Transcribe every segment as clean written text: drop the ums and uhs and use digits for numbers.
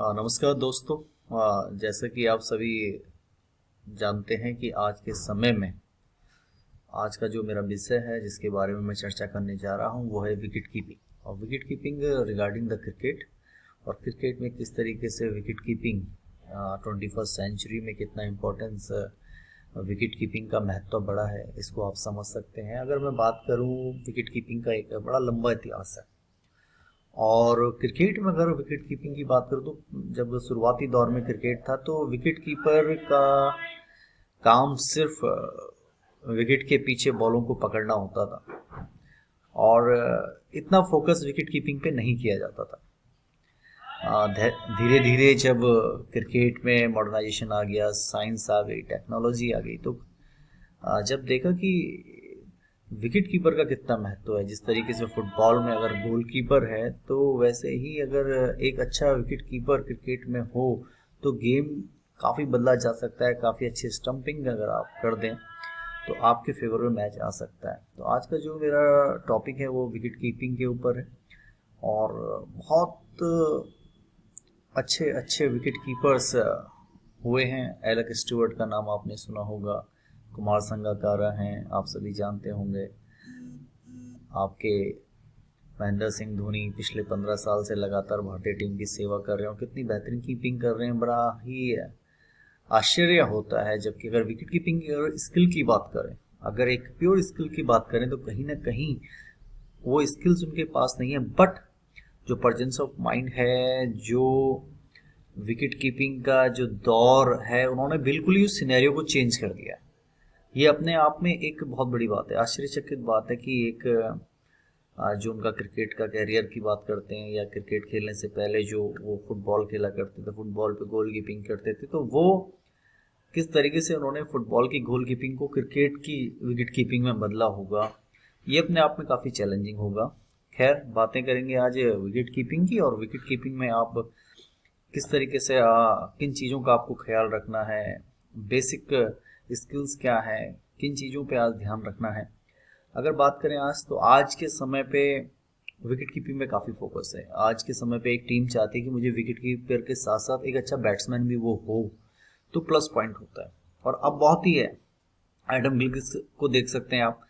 नमस्कार दोस्तों। जैसा कि आप सभी जानते हैं कि आज के समय में आज का जो मेरा विषय है जिसके बारे में मैं चर्चा करने जा रहा हूं वो है विकेट कीपिंग और wicket keeping regarding the cricket. और क्रिकेट में किस तरीके से विकेट कीपिंग 21st सेंचुरी में कितना इम्पोर्टेंस विकेट कीपिंग का महत्व बड़ा है, इसको आप समझ सकते हैं। अगर मैं बात करूं, विकेट कीपिंग का एक बड़ा लंबा इतिहास है और क्रिकेट में अगर विकेट कीपिंग की बात करूँ तो जब शुरुआती दौर में क्रिकेट था तो विकेट कीपर का काम सिर्फ विकेट के पीछे बॉलों को पकड़ना होता था और इतना फोकस विकेट कीपिंग पे नहीं किया जाता था। धीरे धीरे जब क्रिकेट में मॉडर्नाइजेशन आ गया, साइंस आ गई, टेक्नोलॉजी आ गई, तो जब देखा कि विकेट कीपर का कितना महत्व है। जिस तरीके से फुटबॉल में अगर गोलकीपर है तो वैसे ही अगर एक अच्छा विकेट कीपर क्रिकेट में हो तो गेम काफ़ी बदला जा सकता है। काफ़ी अच्छी स्टंपिंग अगर आप कर दें तो आपके फेवर में मैच आ सकता है। तो आज का जो मेरा टॉपिक है वो विकेट कीपिंग के ऊपर है और बहुत अच्छे अच्छे विकेट कीपर्स हुए हैं। एलेक्स स्टुअर्ट का नाम आपने सुना होगा, कुमार संगकारा हैं, आप सभी जानते होंगे। आपके महेंद्र सिंह धोनी पिछले 15 साल से लगातार भारतीय टीम की सेवा कर रहे हैं और कितनी बेहतरीन कीपिंग कर रहे हैं, बड़ा ही आश्चर्य होता है। जबकि अगर विकेट कीपिंग स्किल की बात करें, अगर एक प्योर स्किल की बात करें तो कहीं ना कहीं वो स्किल्स उनके पास नहीं है, बट जो प्रेजेंस ऑफ माइंड है, जो विकेट कीपिंग का जो दौर है, उन्होंने बिल्कुल ही उस सिनेरियो को चेंज कर दिया है। ये अपने आप में एक बहुत बड़ी बात है, आश्चर्यचकित बात है कि एक जो उनका क्रिकेट का कैरियर की बात करते हैं या क्रिकेट खेलने से पहले जो वो फुटबॉल खेला करते थे, फुटबॉल पे गोल कीपिंग करते थे, तो वो किस तरीके से उन्होंने फुटबॉल की गोल कीपिंग को क्रिकेट की विकेट कीपिंग में बदला होगा, ये अपने आप में काफ़ी चैलेंजिंग होगा। खैर, बातें करेंगे आज विकेट कीपिंग की और विकेट कीपिंग में आप किस तरीके से किन चीज़ों का आपको ख्याल रखना है, बेसिक स्किल्स क्या है, किन चीज़ों पे आज ध्यान रखना है। अगर बात करें आज, तो आज के समय पे विकेट कीपिंग में काफ़ी फोकस है। आज के समय पे एक टीम चाहती है कि मुझे विकेट कीपर के साथ साथ एक अच्छा बैट्समैन भी वो हो, तो प्लस पॉइंट होता है। और अब बहुत ही है, एडम गिलक्रिस्ट को देख सकते हैं आप,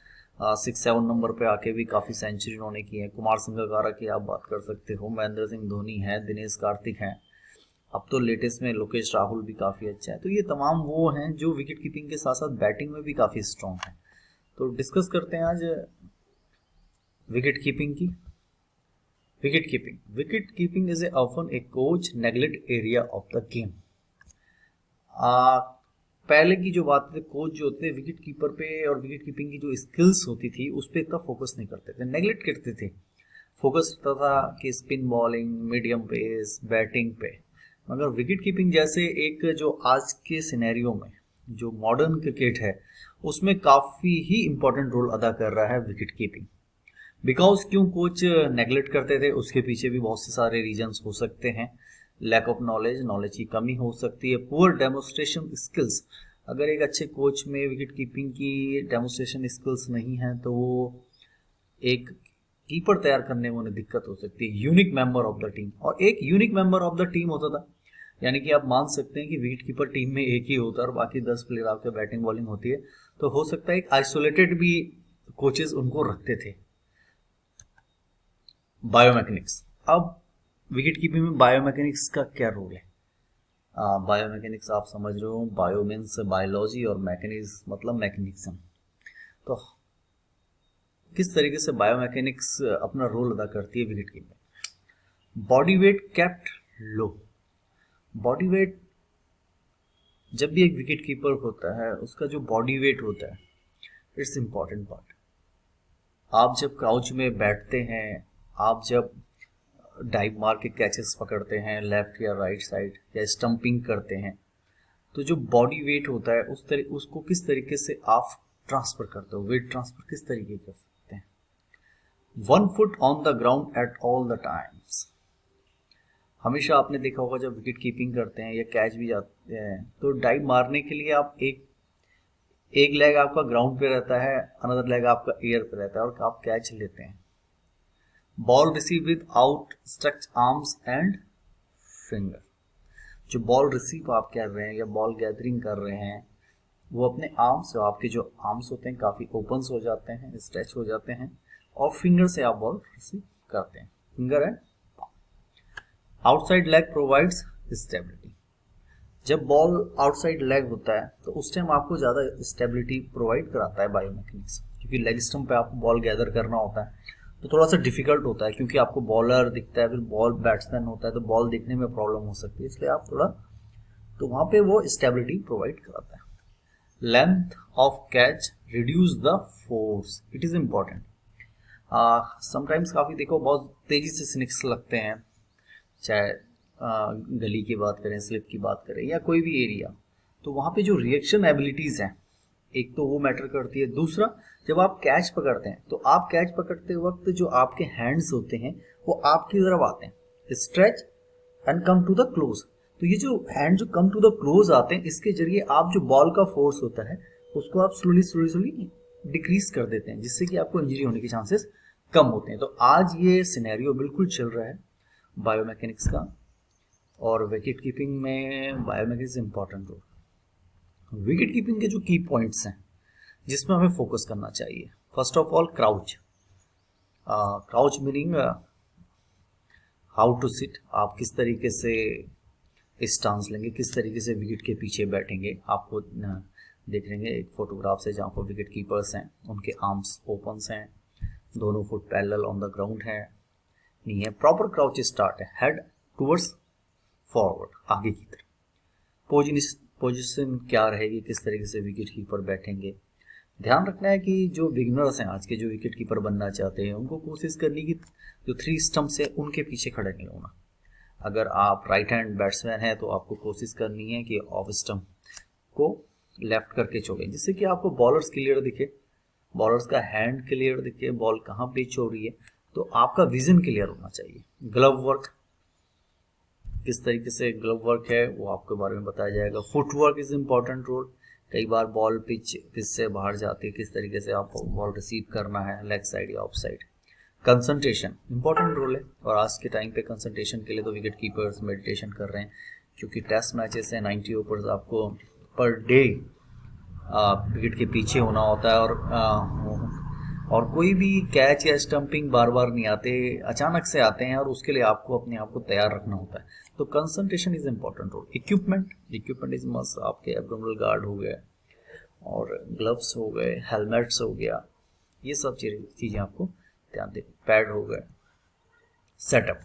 6-7 नंबर पे आके भी काफ़ी सेंचुरी उन्होंने की है। कुमार संगकारा की आप बात कर सकते हो, महेंद्र सिंह धोनी है, दिनेश कार्तिक हैं, अब तो लेटेस्ट में लोकेश राहुल भी काफ़ी अच्छा है। तो ये तमाम वो हैं जो विकेट कीपिंग के साथ साथ बैटिंग में भी काफ़ी स्ट्रॉन्ग है। तो डिस्कस करते हैं आज विकेट कीपिंग की। Wicket keeping is often A coach neglect area of the game. पहले की जो बात थी, कोच जो होते थे विकेट कीपर पे और विकेट कीपिंग की जो स्किल्स होती थी उस पर इतना फोकस नहीं करते थे, नेग्लेक्ट करते थे। फोकस रहता था कि spin bowling, medium pace, batting पे। मगर विकेट कीपिंग जैसे एक जो आज के सिनेरियो में जो मॉडर्न क्रिकेट है उसमें काफ़ी ही इम्पोर्टेंट रोल अदा कर रहा है विकेट कीपिंग। बिकॉज क्यों कोच नेग्लेक्ट करते थे, उसके पीछे भी बहुत से सारे रीजंस हो सकते हैं। लैक ऑफ नॉलेज, नॉलेज की कमी हो सकती है। पुअर डेमोस्ट्रेशन स्किल्स, अगर एक अच्छे कोच में विकेट कीपिंग की डेमोस्ट्रेशन स्किल्स नहीं है तो वो एक कीपर तैयार करने में उन्हें दिक्कत हो सकती है। Unique member of the team, और एक unique member of the team होता था, यानी कि आप मान सकते हैं कि विकेट कीपर टीम में एक ही होता है और बाकी 10 प्लेयर आपके बैटिंग बॉलिंग होती है। तो हो सकता है एक आइसोलेटेड भी कोचेस उनको रखते थे। बायोमैकेनिक्स, अब विकेट कीपिंग में बायोमैकेनिक्स का क्या रोल है? बायोमैकेनिक्स आप समझ रहे हो, बायो मीन्स बायोलॉजी और मैकेनिज्म मतलब मैकेनिज्म। तो किस तरीके से बायोमैकेनिक्स अपना रोल अदा करती है wicket keeping? Body weight kept low. Body weight, जब भी एक विकेट कीपर होता है उसका जो बॉडी वेट होता है, इट्स इम्पॉर्टेंट पार्ट। आप जब क्राउच में बैठते हैं, आप जब डाइव मार के कैचेस पकड़ते हैं लेफ्ट या राइट साइड या स्टंपिंग करते हैं, तो जो बॉडी वेट होता है उसको किस तरीके से आप ट्रांसफर करते हो, वेट ट्रांसफर किस तरीके कर सकते हैं? 1 foot on the ground at all the times. हमेशा आपने देखा होगा जब विकेट कीपिंग करते हैं या कैच भी जाते हैं तो डाइव मारने के लिए आप एक लेग आपका ग्राउंड पे रहता है, अनदर लेग आपका एयर पे रहता है और आप कैच लेते हैं। Ball receive with out stretch arms and finger. जो बॉल रिसीव आप कर रहे हैं या बॉल गैदरिंग कर रहे हैं, वो अपने आर्म्स, जो आपके जो आर्म्स होते हैं काफ़ी ओपन हो जाते हैं, स्ट्रेच हो जाते हैं, और फिंगर से आप बॉल रिसीव करते हैं, finger and outside leg provides stability. जब बॉल आउटसाइड लेग होता है तो उस टाइम आपको ज़्यादा स्टेबिलिटी प्रोवाइड कराता है बायोमैकेनिक्स, क्योंकि लेग स्टम्प पे आपको बॉल गैदर करना होता है तो थोड़ा सा डिफिकल्ट होता है, क्योंकि आपको बॉलर दिखता है, फिर बॉल बैट्समैन होता है, तो बॉल देखने में प्रॉब्लम हो सकती है, इसलिए आप थोड़ा, तो वहाँ पे वो स्टेबिलिटी प्रोवाइड कराता है। Length of catch reduce the force, it is important. Sometimes काफ़ी देखो बहुत तेज़ी से स्निक्स लगते हैं, चाहे गली की बात करें, स्लिप की बात करें, या कोई भी एरिया, तो वहाँ पे जो रिएक्शन एबिलिटीज़ हैं, एक तो वो मैटर करती है। दूसरा, जब आप कैच पकड़ते हैं तो आप कैच पकड़ते वक्त जो आपके हैंड्स होते हैं वो आपकी तरफ आते हैं, stretch and come to the close. तो ये जो हैंड जो कम टू द क्लोज आते हैं, इसके जरिए आप जो बॉल का फोर्स होता है उसको आप स्लोली डिक्रीज कर देते हैं, जिससे कि आपको इंजरी होने के चांसेस कम होते हैं। तो आज ये सिनेरियो बिल्कुल चल रहा है बायोमैकेनिक्स का, और विकेट कीपिंग में biomechanics important role. Wicket keeping के जो की पॉइंट्स हैं जिसमें हमें फोकस करना चाहिए, first of all crouch. Crouch meaning how to sit, आप किस तरीके से स्टांस लेंगे, किस तरीके से विकेट के पीछे बैठेंगे। आपको देख लेंगे एक फोटोग्राफ से, जहाँ पर विकेट कीपर्स हैं उनके आर्म्स ओपन हैं, दोनों foot parallel on the ground है, नहीं है प्रॉपर क्राउच स्टार्ट है, हेड टूवर्ड्स फॉरवर्ड, आगे की तरफ। पोजीशन क्या रहेगी, किस तरीके से विकेट कीपर बैठेंगे। ध्यान रखना है कि जो बिगिनर्स हैं आज के, जो विकेट कीपर बनना चाहते हैं, उनको कोशिश करनी कि जो 3 स्टंप्स है उनके पीछे खड़े नहीं होना। अगर आप राइट हैंड बैट्समैन हैं तो आपको कोशिश करनी है कि ऑफ स्टंप को लेफ्ट करके छोड़ें, जिससे कि आपको बॉलर्स क्लियर दिखे, बॉलर्स का हैंड क्लियर दिखे, बॉल कहाँ पिच हो रही है, तो आपका विजन क्लियर होना चाहिए। ग्लव वर्क, किस तरीके से ग्लव वर्क है वो आपके बारे में बताया जाएगा। फुटवर्क इज इम्पॉर्टेंट रोल, कई बार बॉल पिच से बाहर जाती है, किस तरीके से आप बॉल रिसीव करना है, लेग साइड या off side. Concentration important role है, और आज के टाइम पे कंसंट्रेशन के लिए तो विकेट कीपर्स मेडिटेशन कर रहे हैं, क्योंकि टेस्ट मैचेस हैं, 90 ओवर्स आपको पर डे विकेट के पीछे होना होता है, और कोई भी कैच या स्टंपिंग बार बार नहीं आते, अचानक से आते हैं, और उसके लिए आपको अपने आप को तैयार रखना होता है। तो concentration is important role. Equipment is must, आपके एब्डोमिनल गार्ड हो गए, और ग्लव्स हो गए, हेलमेट्स हो गया, ये सब चीज़ें आपको ध्यान दें, पैड हो गए। Setup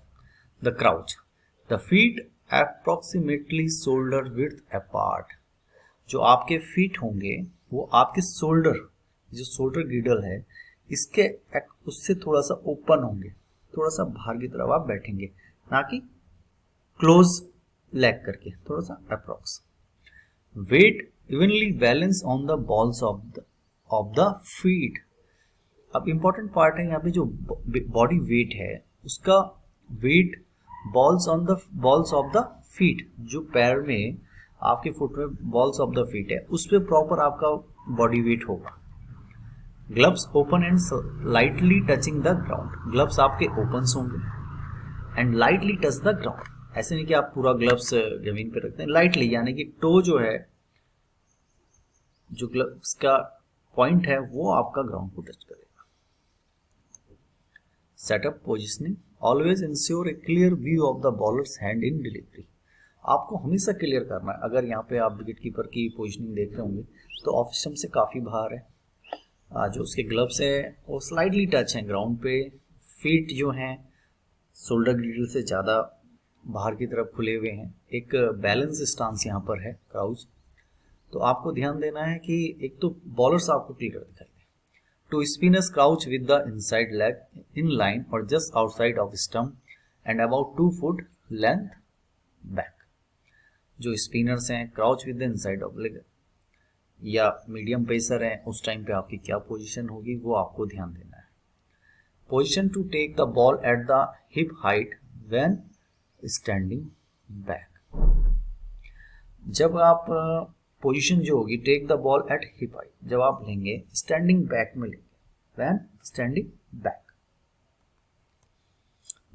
the crouch, the feet approximately shoulder width apart, जो आपके फीट होंगे वो आपके शोल्डर, जो शोल्डर गिडल है इसके उससे थोड़ा सा ओपन होंगे, थोड़ा सा बाहर की तरफ आप बैठेंगे, ना कि क्लोज लेग करके, थोड़ा सा approx. Weight evenly balance on the balls of the feet. अब इंपॉर्टेंट पार्ट है यहाँ पे, जो बॉडी वेट है उसका weight balls of the feet, जो पैर में आपके फुट में बॉल्स ऑफ द फीट है उस पर प्रॉपर आपका बॉडी वेट होगा। Gloves open and lightly touching the ground, gloves आपके ओपन होंगे and lightly touch the ground. ऐसे नहीं कि आप पूरा ग्लव्स जमीन पे रखते हैं, लाइटली, यानी कि टो जो है, जो ग्लव्स का पॉइंट है वो आपका ग्राउंड को टच करेगा। Setup positioning, always ensure A clear view of the bowlers hand in delivery. आपको हमेशा क्लियर करना है। अगर यहाँ पे आप विकेट कीपर की पोजिशनिंग देख रहे होंगे तो ऑफ स्टंप से काफ़ी बाहर है, जो उसके ग्लव्स है वो स्लाइडली टच हैं ग्राउंड पे, फीट जो हैं शोल्डर ग्रिडल से ज़्यादा बाहर की तरफ खुले हुए हैं, एक बैलेंस स्टांस यहाँ पर है क्राउच। तो आपको ध्यान देना है कि एक तो बॉलर्स आपको क्लियर दिखाई दे, two spinners crouch with the inside leg in line और just outside off stump and about 2 foot length back. जो स्पिनर्स हैं crouch with the inside off leg, या मीडियम पेसर है, उस टाइम पे आपकी क्या पोजीशन होगी वो आपको ध्यान देना है। Position to take the ball at the hip height when standing back. जब आप पोजीशन जो होगी take the ball at hip height, जब आप लेंगे स्टैंडिंग बैक में लेंगे, when standing back.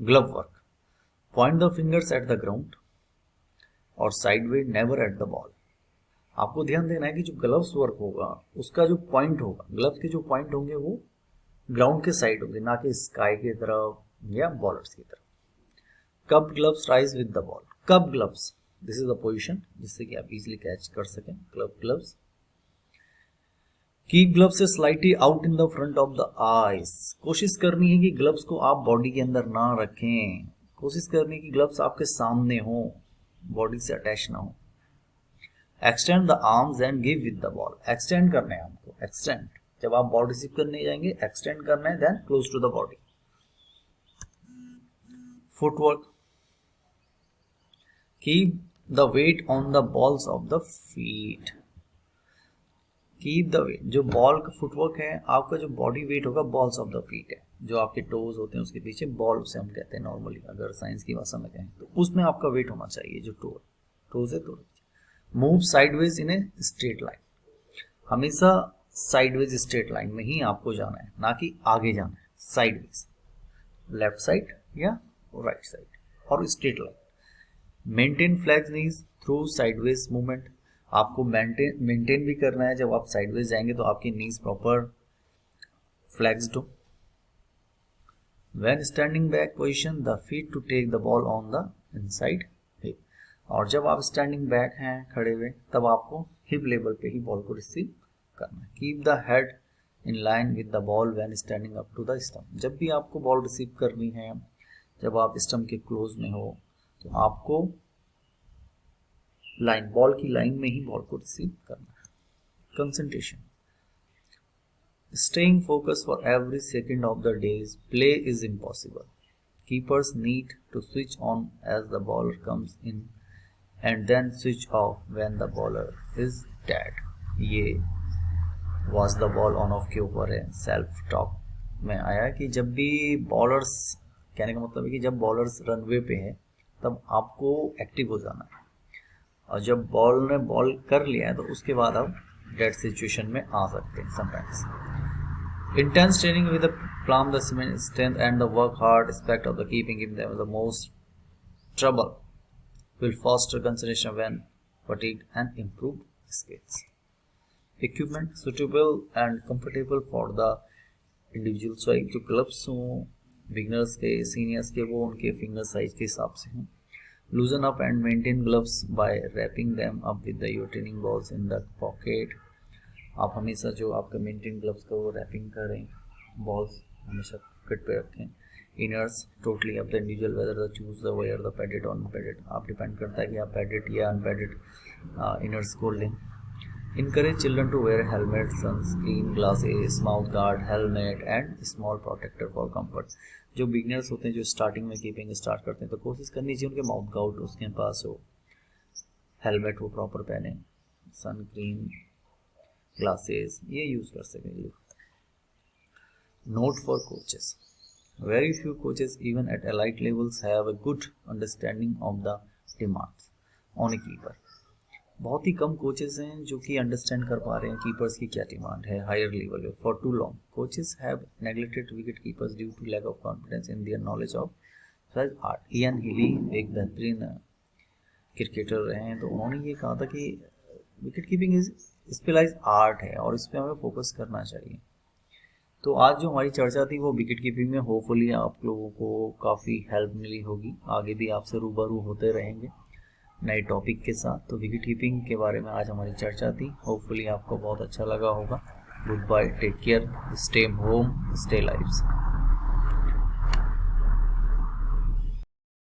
Glove work, point the fingers at the ground, और sideway never at the ball. आपको ध्यान देना है कि जो ग्लव्स वर्क होगा उसका जो पॉइंट होगा, ग्लव्स के जो पॉइंट होंगे वो ग्राउंड के साइड होंगे, ना कि स्काई की तरफ या बॉलर्स की तरफ। कब gloves rise with the ball, कब gloves, this is the position जिससे कि आप इजीली कैच कर सकें। ग्लव्स कीप ग्लव्स से slightly out in the front of the eyes. कोशिश करनी है कि ग्लव्स को आप बॉडी के अंदर ना रखें, कोशिश करनी है कि ग्लव्स आपके सामने हो, बॉडी से अटैच ना हो। Extend the arms and give with the ball, extend करना है हमको, एक्सटेंड, जब आप बॉल रिसीव करने जाएंगे एक्सटेंड करना है, then close to the body. Footwork keep the weight on the balls of the feet. Keep the weight, जो बॉल का फुटवर्क है, आपका जो बॉडी वेट होगा बॉल्स ऑफ द फीट है, जो आपके टोज होते हैं उसके पीछे, बॉल से हम कहते हैं नॉर्मली, अगर साइंस की भाषा में कहें तो उसमें आपका वेट होना चाहिए, जो टोज है। तो move sideways in a straight line, हमेशा साइडवेज स्ट्रेट लाइन में ही आपको जाना है, ना कि आगे जाना है, साइडवेज, लेफ्ट साइड या राइट साइड, और स्ट्रेट लाइन। मेंटेन फ्लैग्स नीज थ्रू साइडवेज मूवमेंट, आपको मेंटेन भी करना है, जब आप साइडवेज जाएंगे तो आपकी नीज प्रॉपर फ्लैक्स्ड हो। When standing back position the feet to take the ball on the inside hip, और जब आप स्टैंडिंग बैक हैं खड़े हुए तब आपको हिप लेवल पे ही बॉल को रिसीव करना है। Keep the head in line with the ball when standing up to the stump, जब भी आपको बॉल रिसीव करनी है, जब आप स्टंप के क्लोज में हो तो आपको लाइन, बॉल की लाइन में ही बॉल को रिसीव करना है। Concentration, staying focus for every second of the day's play is impossible. Keepers need to switch on as the bowler comes in and then switch off when the bowler is dead. ये was the ball on off के ऊपर है, self talk में आया कि जब भी bowlers, कहने का मतलब है कि जब बॉलर्स रनवे पे है तब आपको एक्टिव हो जाना है, और जब बॉल ने बॉल कर लिया है तो उसके बाद आप डेड सिचुएशन में आ सकते हैं sometimes. Intense training with plum the strength and the work hard aspect of the keeping in the most trouble will foster concentration when fatigued and improve skills. Equipment suitable and comfortable for the individual, so जो gloves हों beginners के, seniors के, वो उनके finger size के हिसाब से हों। Loosen up and maintain gloves by wrapping them up with your training balls in the pocket. आप हमेशा जो आपका मेंटेन ग्लव्स का वो रैपिंग करें, बॉल्स हमेशा पॉकेट पे रखें। Inners totally up the individual whether the choose the wear the padded unpadded, आप डिपेंड करता है कि आप पैडेड या अनपैडेड इनर्स को लें। Encourage children to wear helmet, sunscreen, glasses, mouth guard, helmet and small protector for comfort. जो beginners होते हैं, जो स्टार्टिंग में कीपिंग स्टार्ट करते हैं, तो कोशिश करनी चाहिए उनके माउथ गार्ड उसके पास हो, हेलमेट वो प्रॉपर पहने, सनस्क्रीन, ग्लासेस ये यूज कर सकेंगे। Note for coaches, very few coaches even at elite levels have a good understanding of the demands on a keeper। बहुत ही कम कोचेस हैं जो कि अंडरस्टैंड कर पा रहे हैं कीपर्स की क्या डिमांड है हायर लेवल पे। For too long coaches have neglected wicket keepers due to lack of confidence in their knowledge of such art. Ian Healy एक बेहतरीन क्रिकेटर रहे हैं, तो उन्होंने ये कहा था कि wicket keeping is specialised art है और इस पर हमें फोकस करना चाहिए। तो आज जो हमारी चर्चा थी वो विकेट कीपिंग में, होपफुली आप लोगों को काफ़ी हेल्प मिली होगी। आगे भी आपसे रूबरू होते रहेंगे नए टॉपिक के साथ। तो विकेट कीपिंग के बारे में आज हमारी चर्चा थी, होपफुली आपको बहुत अच्छा लगा होगा। Good bye, take care, stay home, stay lives.